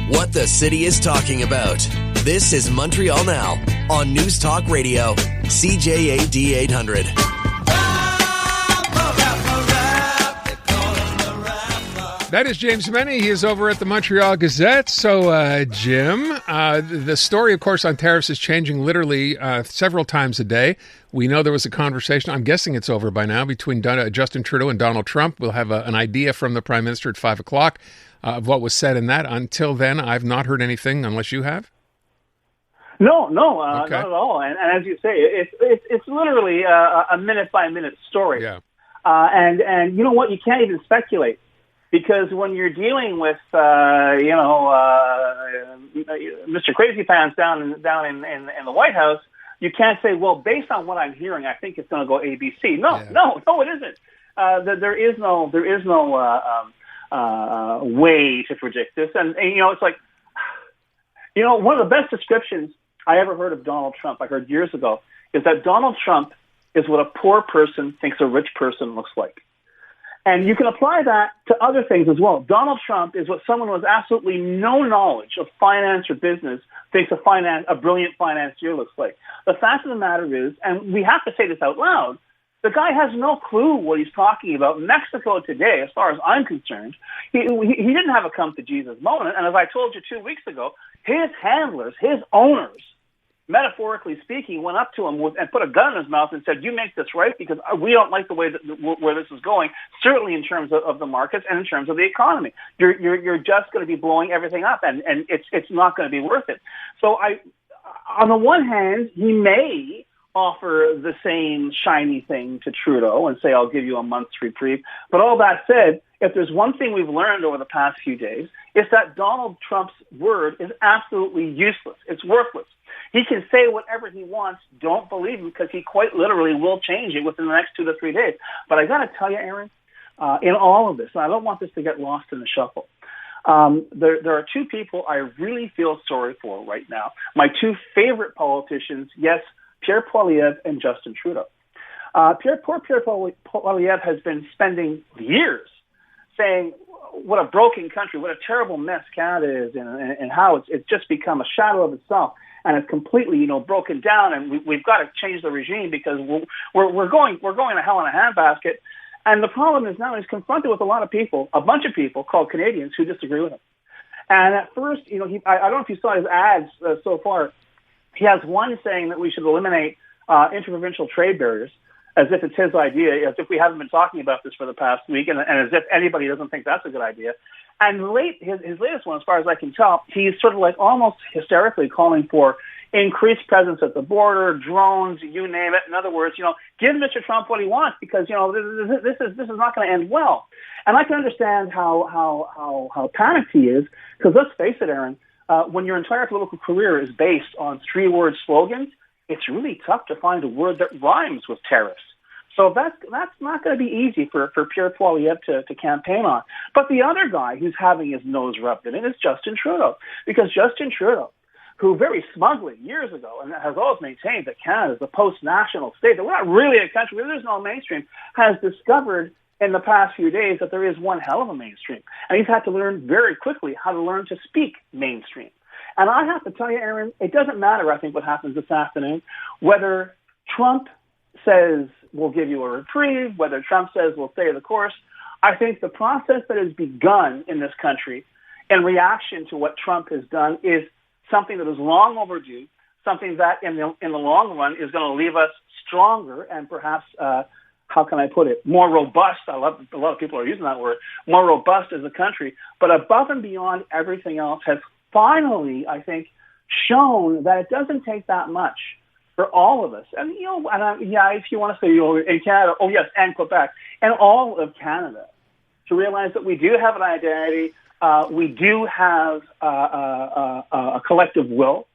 what the city is talking about. This is Montreal Now on News Talk Radio, CJAD 800. That is James Mennie. He is over at the Montreal Gazette. So, Jim, the story, of course, on tariffs is changing literally several times a day. We know there was a conversation, I'm guessing it's over by now, between Justin Trudeau and Donald Trump. We'll have an idea from the Prime Minister at 5 o'clock of what was said in that. Until then, I've not heard anything, unless you have? No, Okay. not at all. And as you say, it's literally a minute-by-minute story. Yeah. And you know what? You can't even speculate. Because when you're dealing with, Mr. Crazy Pants down in the White House, you can't say, well, based on what I'm hearing, I think it's going to go ABC. No, it isn't. There is no way to predict this. And it's like, one of the best descriptions I ever heard of Donald Trump, I heard years ago, is that Donald Trump is what a poor person thinks a rich person looks like. And you can apply that to other things as well. Donald Trump is what someone with absolutely no knowledge of finance or business thinks a brilliant financier looks like. The fact of the matter is, and we have to say this out loud, the guy has no clue what he's talking about. Mexico today, as far as I'm concerned, he didn't have a come-to-Jesus moment. And as I told you 2 weeks ago, his handlers, his owners, metaphorically speaking, went up to him and put a gun in his mouth and said, you make this right because we don't like the way where this is going, certainly in terms of the markets and in terms of the economy. You're just going to be blowing everything up, and it's not going to be worth it. So on the one hand, he may offer the same shiny thing to Trudeau and say, I'll give you a month's reprieve. But all that said, if there's one thing we've learned over the past few days, it's that Donald Trump's word is absolutely useless. It's worthless. He can say whatever he wants. Don't believe him because he quite literally will change it within the next 2 to 3 days. But I got to tell you, Aaron, in all of this, and I don't want this to get lost in the shuffle, there are two people I really feel sorry for right now. My two favorite politicians, yes, Pierre Poilievre and Justin Trudeau. Pierre Poilievre has been spending years saying what a broken country, what a terrible mess Canada is, and how it's just become a shadow of itself. And it's completely, broken down, and we've got to change the regime because we're going to hell in a handbasket. And the problem is now he's confronted with a bunch of people called Canadians who disagree with him. And at first, I don't know if you saw his ads so far. He has one saying that we should eliminate interprovincial trade barriers, as if it's his idea, as if we haven't been talking about this for the past week, and as if anybody doesn't think that's a good idea. And his latest one, as far as I can tell, he's sort of like almost hysterically calling for increased presence at the border, drones, you name it. In other words, give Mr. Trump what he wants because this is not going to end well. And I can understand how panicked he is because let's face it, Aaron, when your entire political career is based on 3-word slogans, it's really tough to find a word that rhymes with tariffs. So that's not going to be easy for Pierre Poilievre to campaign on. But the other guy who's having his nose rubbed in it is Justin Trudeau. Because Justin Trudeau, who very smugly years ago, and has always maintained that Canada is a post-national state, that we're not really a country where there's no mainstream, has discovered in the past few days that there is one hell of a mainstream. And he's had to learn very quickly how to learn to speak mainstream. And I have to tell you, Aaron, it doesn't matter, I think, what happens this afternoon, whether Trump says we'll give you a reprieve, whether Trump says we'll stay the course. I think the process that has begun in this country in reaction to what Trump has done is something that is long overdue, something that in the long run is going to leave us stronger and perhaps, how can I put it, more robust. A lot of people are using that word, more robust as a country. But above and beyond everything else has finally, I think, shown that it doesn't take that much for all of us. And, if you want to say, in Canada, oh, yes, and Quebec, and all of Canada, to realize that we do have an identity, we do have a collective will,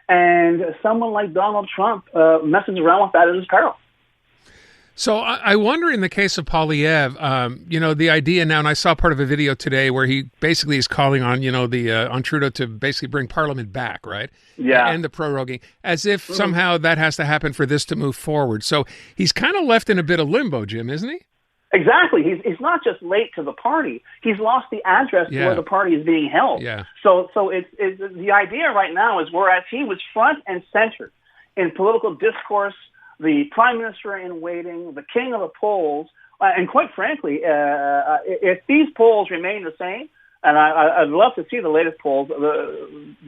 and someone like Donald Trump messes around with that at his peril. So I wonder in the case of Poilievre, the idea now, and I saw part of a video today where he basically is calling on, on Trudeau to basically bring Parliament back, right? Yeah. And the proroguing, as if somehow that has to happen for this to move forward. So he's kind of left in a bit of limbo, Jim, isn't he? Exactly. He's not just late to the party. He's lost the address where the party is being held. Yeah. So it's the idea right now is whereas he was front and center in political discourse, the prime minister in waiting, the king of the polls, and quite frankly, if these polls remain the same, and I'd love to see the latest polls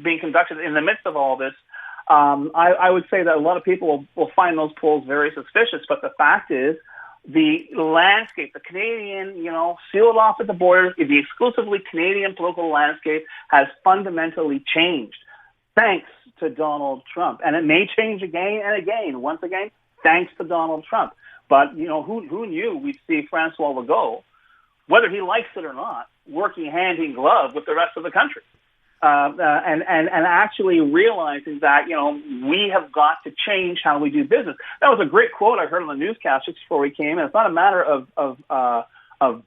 being conducted in the midst of all this, I would say that a lot of people will find those polls very suspicious. But the fact is, the landscape, the Canadian, sealed off at the border, the exclusively Canadian political landscape has fundamentally changed thanks to Donald Trump. And it may change again and again, once again, thanks to Donald Trump. But, who knew we'd see Francois Legault, whether he likes it or not, working hand in glove with the rest of the country. And actually realizing that, we have got to change how we do business. That was a great quote I heard on the newscast just before we came in. It's not a matter of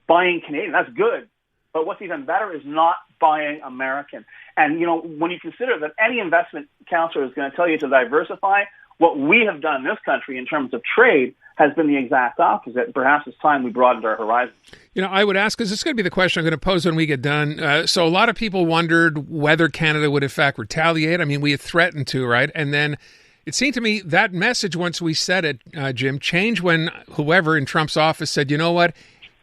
buying Canadian. That's good. But what's even better is not buying American. And, when you consider that any investment counselor is going to tell you to diversify, what we have done in this country in terms of trade has been the exact opposite. Perhaps it's time we broadened our horizons. I would ask, because this is going to be the question I'm going to pose when we get done. So a lot of people wondered whether Canada would in fact retaliate. I mean, we had threatened to, right? And then it seemed to me that message, once we said it, Jim, changed when whoever in Trump's office said, you know what,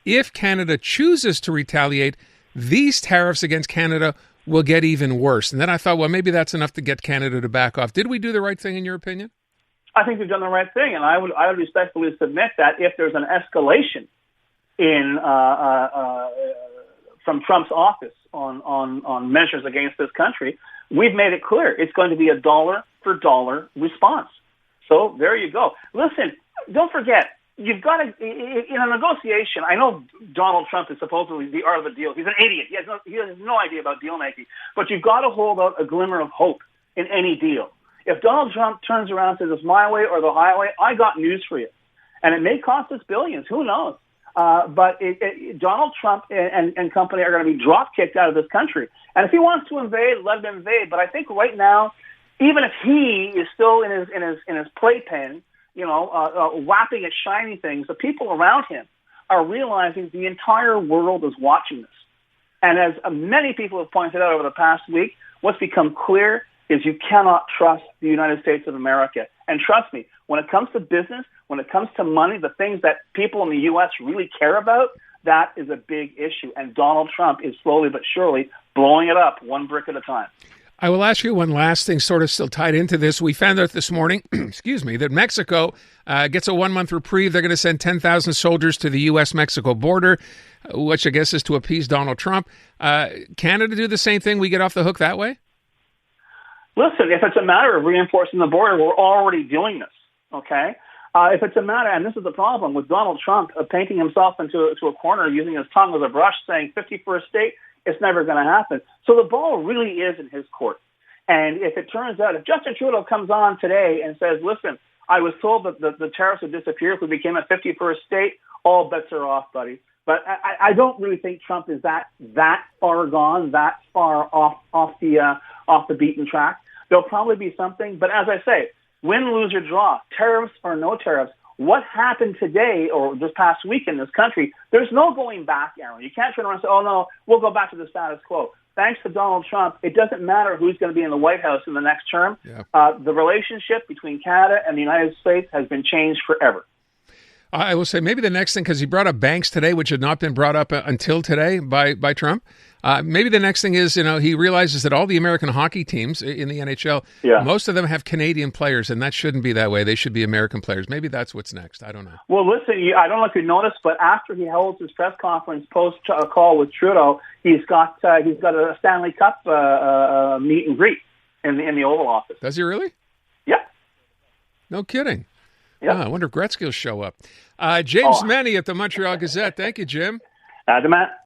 if Canada chooses to retaliate, these tariffs against Canada will get even worse. And then I thought, well, maybe that's enough to get Canada to back off. Did we do the right thing in your opinion? I think we've done the right thing, and I would respectfully submit that if there's an escalation in from Trump's office on measures against this country, we've made it clear it's going to be a dollar for dollar response. So there you go. Listen, don't forget, you've got to in a negotiation. I know Donald Trump is supposedly the art of the deal. He's an idiot. He has no idea about deal making. But you've got to hold out a glimmer of hope in any deal. If Donald Trump turns around and says it's my way or the highway, I got news for you. And it may cost us billions. Who knows? But Donald Trump and company are going to be drop-kicked out of this country. And if he wants to invade, let him invade. But I think right now, even if he is still in his playpen, whapping at shiny things, the people around him are realizing the entire world is watching this. And as many people have pointed out over the past week, what's become clear is you cannot trust the United States of America. And trust me, when it comes to business, when it comes to money, the things that people in the U.S. really care about, that is a big issue. And Donald Trump is slowly but surely blowing it up one brick at a time. I will ask you one last thing, sort of still tied into this. We found out this morning, that Mexico gets a 1-month reprieve. They're going to send 10,000 soldiers to the U.S.-Mexico border, which I guess is to appease Donald Trump. Canada do the same thing? We get off the hook that way? Listen, if it's a matter of reinforcing the border, we're already doing this, okay? If it's a matter, and this is the problem with Donald Trump painting himself into a corner, using his tongue as a brush, saying 51st state, it's never going to happen. So the ball really is in his court. And if it turns out, if Justin Trudeau comes on today and says, listen, I was told that the tariffs would disappear if we became a 51st state, all bets are off, buddy. But I don't really think Trump is that far gone, that far off the beaten track. There'll probably be something. But as I say, win, lose, or draw, tariffs or no tariffs, what happened today or this past week in this country, there's no going back, Aaron. You can't turn around and say, oh, no, we'll go back to the status quo. Thanks to Donald Trump, it doesn't matter who's going to be in the White House in the next term. Yeah. The relationship between Canada and the United States has been changed forever. I will say maybe the next thing, because he brought up banks today, which had not been brought up until today by Trump. Maybe the next thing is, he realizes that all the American hockey teams in the NHL, most of them have Canadian players, and that shouldn't be that way. They should be American players. Maybe that's what's next. I don't know. Well, listen, I don't know if you noticed, but after he holds his press conference post call with Trudeau, he's got a Stanley Cup meet and greet in the Oval Office. Does he really? Yeah. No kidding. Yeah. I wonder if Gretzky will show up. James Mennie at the Montreal Gazette. Thank you, Jim. Matt.